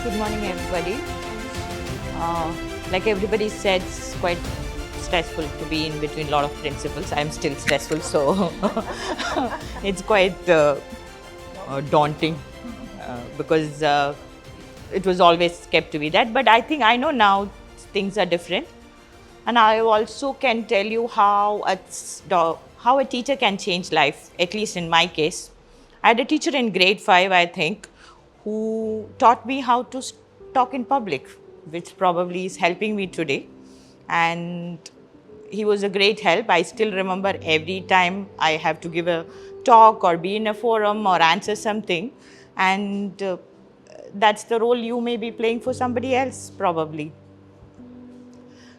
Good morning, everybody. Like everybody said, it's quite stressful to be in between a lot of principals. I'm still stressful, so it's quite daunting because it was always kept to be that. But I think I know now things are different, and I also can tell you how a teacher can change life. At least in my case, I had a teacher in grade 5, I think, who taught me how to talk in public, which probably is helping me today. And he was a great help. I still remember every time I have to give a talk or be in a forum or answer something. And that's the role you may be playing for somebody else, probably.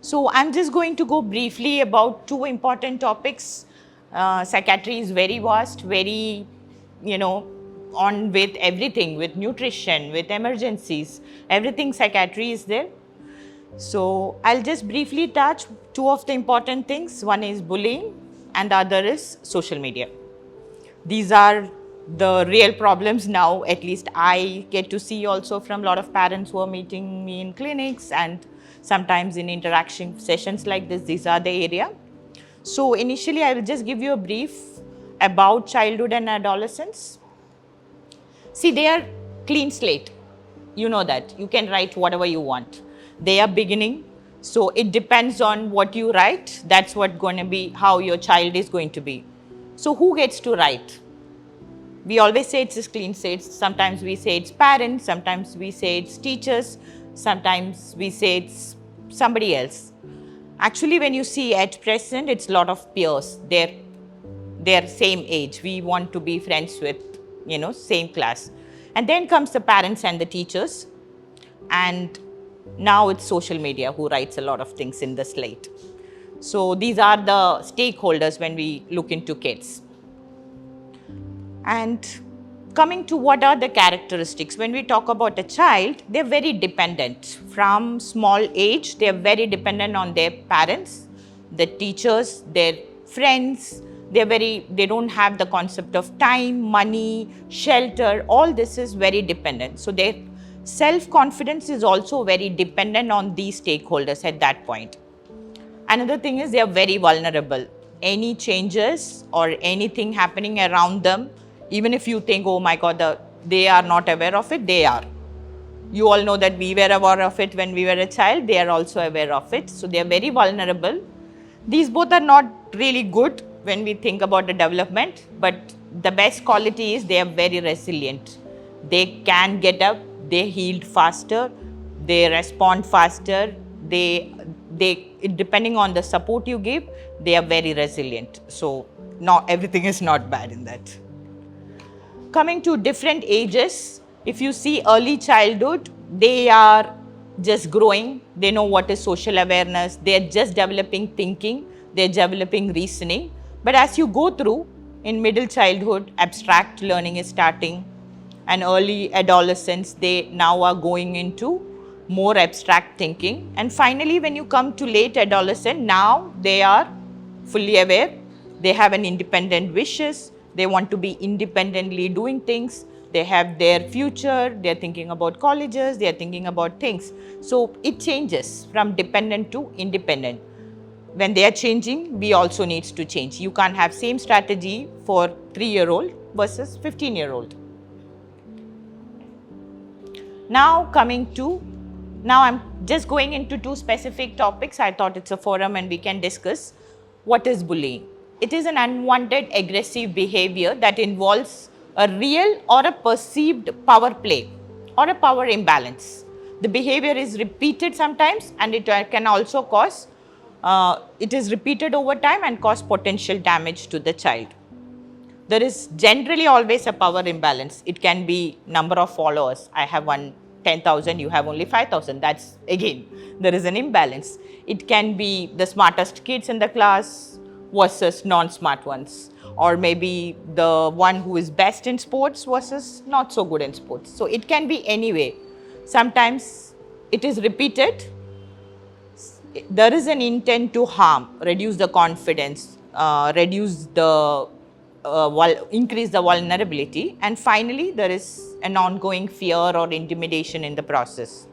So I'm just going to go briefly about two important topics. Psychiatry is very vast, very, on with everything, with nutrition, with emergencies, everything psychiatry is there. So I'll just briefly touch two of the important things. One is bullying and the other is social media. These are the real problems now. At least I get to see also from a lot of parents who are meeting me in clinics and sometimes in interaction sessions like this. These are the area. So initially I will just give you a brief about childhood and adolescence. See, they are clean slate. You know that. You can write whatever you want. They are beginning. So it depends on what you write. That's what going to be, how your child is going to be. So who gets to write? We always say it's a clean slate. Sometimes we say it's parents. Sometimes we say it's teachers. Sometimes we say it's somebody else. Actually, when you see at present, it's a lot of peers. They're same age. We want to be friends with, same class. And then comes the parents and the teachers. And now it's social media who writes a lot of things in the slate. So these are the stakeholders when we look into kids. And coming to what are the characteristics, when we talk about a child, they're very dependent. From small age, they're very dependent on their parents, the teachers, their friends. They don't have the concept of time, money, shelter. All this is very dependent. So their self-confidence is also very dependent on these stakeholders at that point. Another thing is they are very vulnerable. Any changes or anything happening around them, even if you think, oh my God, they are not aware of it, they are. You all know that we were aware of it when we were a child, they are also aware of it. So they are very vulnerable. These both are not really good when we think about the development, but the best quality is they are very resilient. They can get up, they heal faster, they respond faster, depending on the support you give, they are very resilient. So not everything is not bad in that. Coming to different ages, if you see early childhood, they are just growing. They know what is social awareness. They're just developing thinking. They're developing reasoning. But as you go through, in middle childhood, abstract learning is starting. And early adolescence, they now are going into more abstract thinking. And finally, when you come to late adolescent, now they are fully aware. They have an independent wishes. They want to be independently doing things. They have their future. They're thinking about colleges. They're thinking about things. So it changes from dependent to independent. When they are changing, we also need to change. You can't have same strategy for 3-year-old versus 15-year-old. Now I'm just going into two specific topics. I thought it's a forum and we can discuss. What is bullying? It is an unwanted aggressive behavior that involves a real or a perceived power play or a power imbalance. The behavior is repeated sometimes and it can also cause, it is repeated over time and cause potential damage to the child. There is generally always a power imbalance. It can be number of followers. I have 10,000, you have only 5,000. That's again, there is an imbalance. It can be the smartest kids in the class versus non-smart ones, or maybe the one who is best in sports versus not so good in sports. So it can be any way. Sometimes it is repeated. There is an intent to harm, reduce the confidence, increase the vulnerability, and finally there is an ongoing fear or intimidation in the process.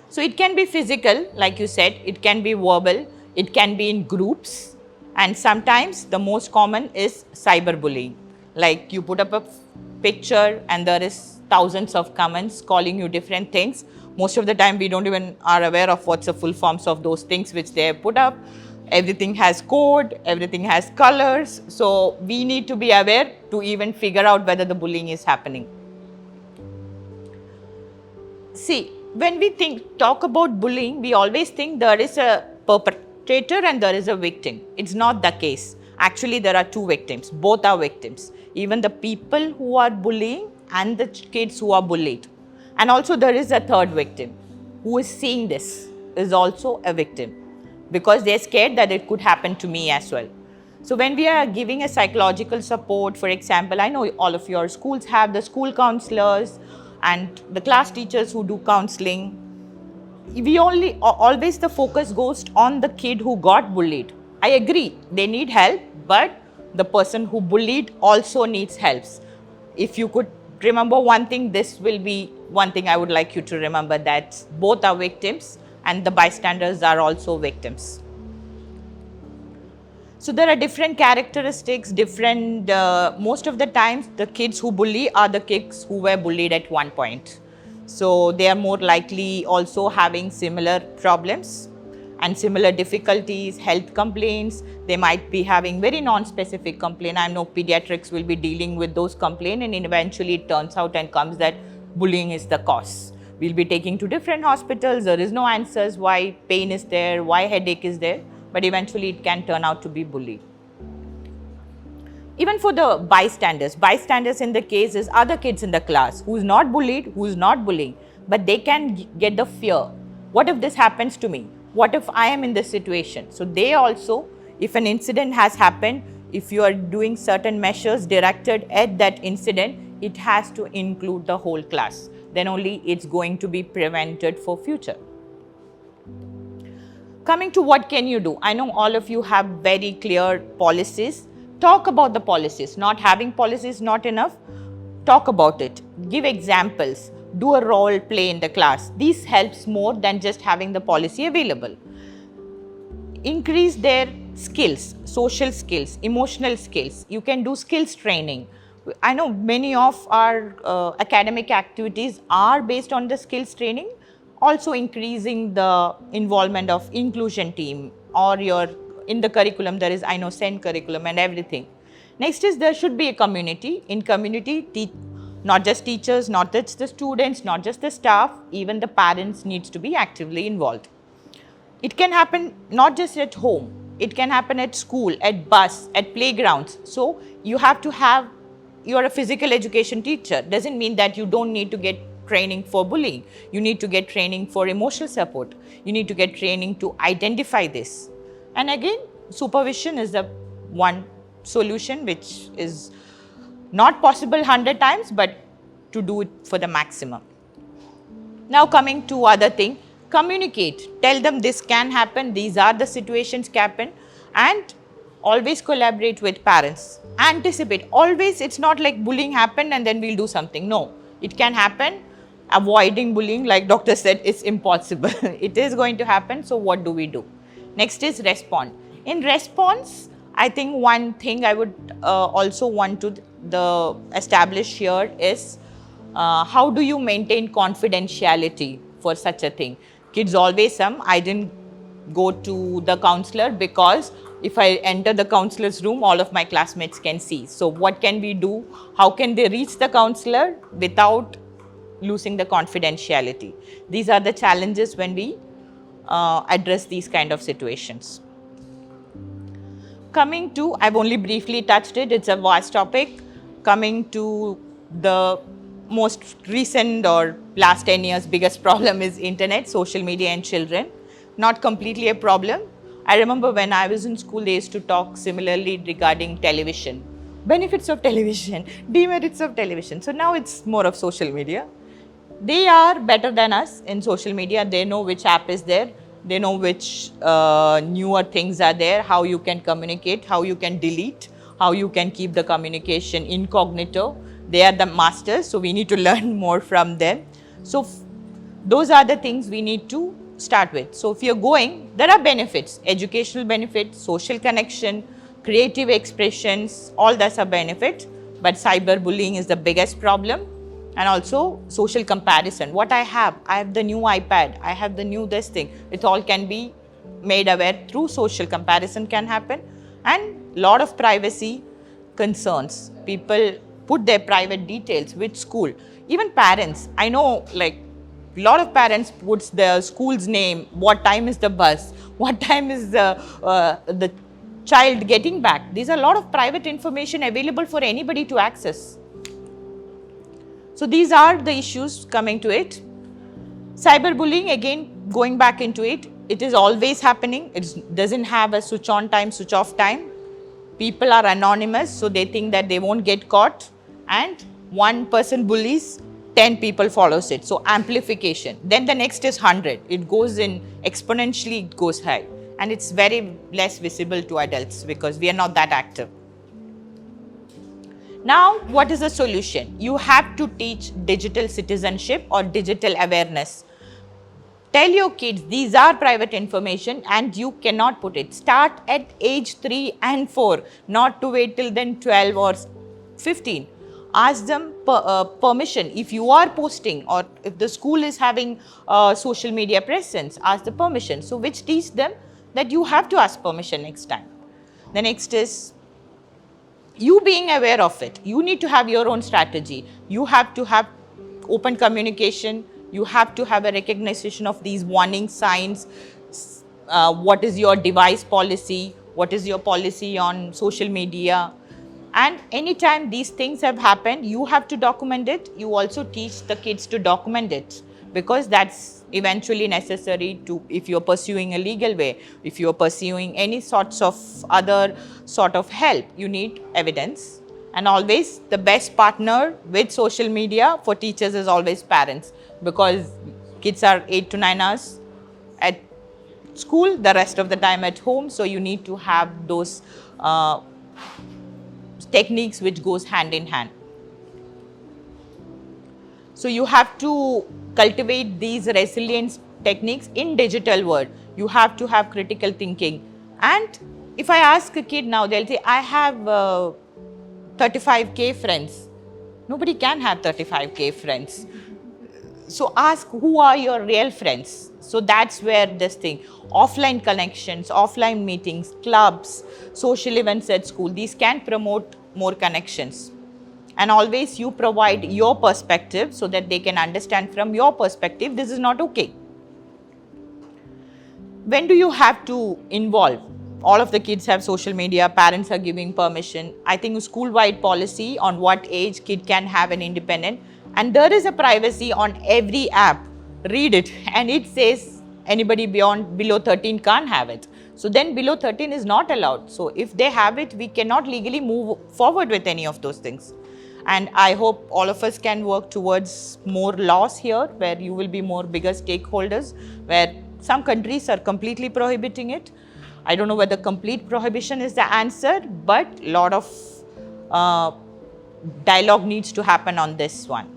So it can be physical, like you said, it can be verbal, it can be in groups, and sometimes the most common is cyberbullying. Like you put up a picture and there is thousands of comments calling you different things. Most of the time we don't even are aware of what's the full forms of those things which they have put up. Everything has code, everything has colors. So we need to be aware to even figure out whether the bullying is happening. See, when we talk about bullying, we always think there is a perpetrator and there is a victim. It's not the case. Actually, there are two victims. Both are victims. Even the people who are bullying and the kids who are bullied. And also there is a third victim who is seeing this is also a victim because they're scared that it could happen to me as well. So when we are giving a psychological support, for example, I know all of your schools have the school counselors and the class teachers who do counseling. We always the focus goes on the kid who got bullied. I agree, they need help, but the person who bullied also needs help. If you could remember one thing, this will be one thing I would like you to remember, that both are victims and the bystanders are also victims. So there are different characteristics, most of the times the kids who bully are the kids who were bullied at one point. So they are more likely also having similar problems and similar difficulties, health complaints. They might be having very non-specific complaint. I know pediatrics will be dealing with those complaints and eventually it turns out and comes that bullying is the cause. We'll be taking to different hospitals, there is no answers why pain is there, why headache is there, but eventually it can turn out to be bullying. Even for the bystanders in the case is other kids in the class who is not bullied, who is not bullying, but they can get the fear. What if this happens to me? What if I am in this situation? So they also, if an incident has happened, if you are doing certain measures directed at that incident, it has to include the whole class. Then only it's going to be prevented for future. Coming to what can you do? I know all of you have very clear policies. Talk about the policies. Not having policies not enough. Talk about it. Give examples. Do a role play in the class. This helps more than just having the policy available. Increase their skills, social skills, emotional skills. You can do skills training. I know many of our academic activities are based on the skills training. Also increasing the involvement of inclusion team or in the curriculum there is SEND curriculum and everything. Next is there should be a community. In community, not just teachers, not just the students, not just the staff, even the parents needs to be actively involved. It can happen not just at home, it can happen at school, at bus, at playgrounds. So you have to have, you're a physical education teacher, doesn't mean that you don't need to get training for bullying. You need to get training for emotional support. You need to get training to identify this. And again, supervision is the one solution which is not possible 100 times, but to do it for the maximum. Now coming to other thing, communicate. Tell them this can happen, these are the situations can happen, and always collaborate with parents. Anticipate. Always, it's not like bullying happened and then we'll do something. No, it can happen. Avoiding bullying, like doctor said, is impossible. It is going to happen, so what do we do? Next is respond. In response, I think one thing I would also want to establish here is how do you maintain confidentiality for such a thing? Kids always I didn't go to the counselor because if I enter the counselor's room, all of my classmates can see. So what can we do? How can they reach the counselor without losing the confidentiality? These are the challenges when we address these kind of situations. Coming to, I've only briefly touched it, it's a vast topic. Coming to the most recent or last 10 years biggest problem is internet, social media and children. Not completely a problem. I remember when I was in school, they used to talk similarly regarding television. Benefits of television, demerits of television. So now it's more of social media. They are better than us in social media. They know which app is there. They know which newer things are there, how you can communicate, how you can delete, how you can keep the communication incognito. They are the masters, so we need to learn more from them. So those are the things we need to start with. So if you're going, there are benefits, educational benefits, social connection, creative expressions, all that's a benefit. But cyberbullying is the biggest problem. And also social comparison. What I have the new iPad, I have the new this thing. It all can be made aware through social comparison can happen. And lot of privacy concerns. People put their private details with school. Even parents, I know like a lot of parents puts their school's name, what time is the bus, what time is the child getting back. These are a lot of private information available for anybody to access. So these are the issues coming to it. Cyberbullying, again, going back into it, it is always happening. It doesn't have a switch on time, switch off time. People are anonymous, so they think that they won't get caught. And one person bullies, 10 people follows it. So amplification. Then the next is 100. It goes in exponentially, it goes high. And it's very less visible to adults because we are not that active. Now, what is the solution? You have to teach digital citizenship or digital awareness. Tell your kids these are private information and you cannot put it. Start at age 3 and 4, not to wait till then 12 or 15. Ask them permission. If you are posting or if the school is having social media presence, ask the permission. So which teach them that you have to ask permission next time. The next is you being aware of it. You need to have your own strategy. You have to have open communication. You have to have a recognition of these warning signs. What is your device policy? What is your policy on social media? And anytime these things have happened, you have to document it. You also teach the kids to document it because that's eventually necessary to, if you're pursuing a legal way, if you're pursuing any sorts of other sort of help, you need evidence. And always the best partner with social media for teachers is always parents, because kids are 8 to 9 hours at school, the rest of the time at home. So you need to have those techniques which goes hand in hand. So you have to cultivate these resilience techniques in digital world. You have to have critical thinking. And if I ask a kid now, they'll say, I have 35K friends. Nobody can have 35K friends. So ask who are your real friends. So that's where this thing, offline connections, offline meetings, clubs, social events at school, these can promote more connections. And always you provide your perspective so that they can understand from your perspective, this is not okay. When do you have to involve? All of the kids have social media, parents are giving permission. I think a school-wide policy on what age kid can have an independent. And there is a privacy on every app. Read it and it says anybody below 13 can't have it. So then below 13 is not allowed. So if they have it, we cannot legally move forward with any of those things. And I hope all of us can work towards more laws here where you will be more bigger stakeholders, where some countries are completely prohibiting it. I don't know whether complete prohibition is the answer, but a lot of dialogue needs to happen on this one.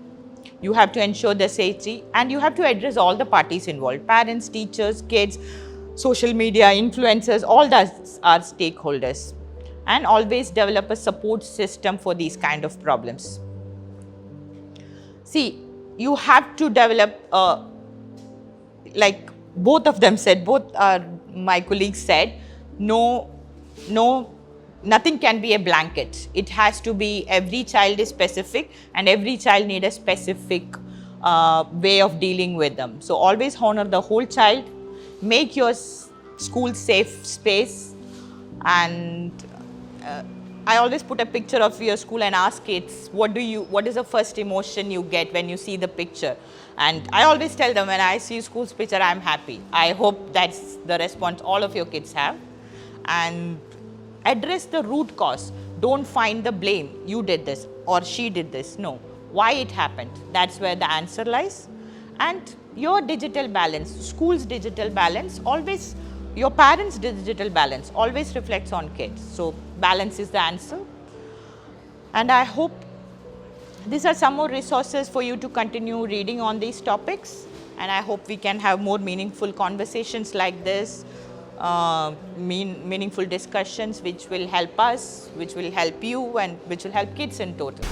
You have to ensure the safety and you have to address all the parties involved, parents, teachers, kids, social media, influencers, all that are stakeholders. And always develop a support system for these kind of problems. See, you have to develop, like both of them said, both my colleagues said, nothing can be a blanket. It has to be, every child is specific and every child needs a specific way of dealing with them. So always honor the whole child, make your school safe space. And I always put a picture of your school and ask kids, what is the first emotion you get when you see the picture? And I always tell them, when I see school's picture, I'm happy. I hope that's the response all of your kids have. And address the root cause. Don't find the blame. You did this or she did this. No. Why it happened? That's where the answer lies. And your digital balance, school's digital balance, always, your parents' digital balance always reflects on kids. So balance is the answer. And I hope These are some more resources for you to continue reading on these topics, and I hope we can have more meaningful conversations like this, meaningful discussions which will help us, which will help you, and which will help kids in total.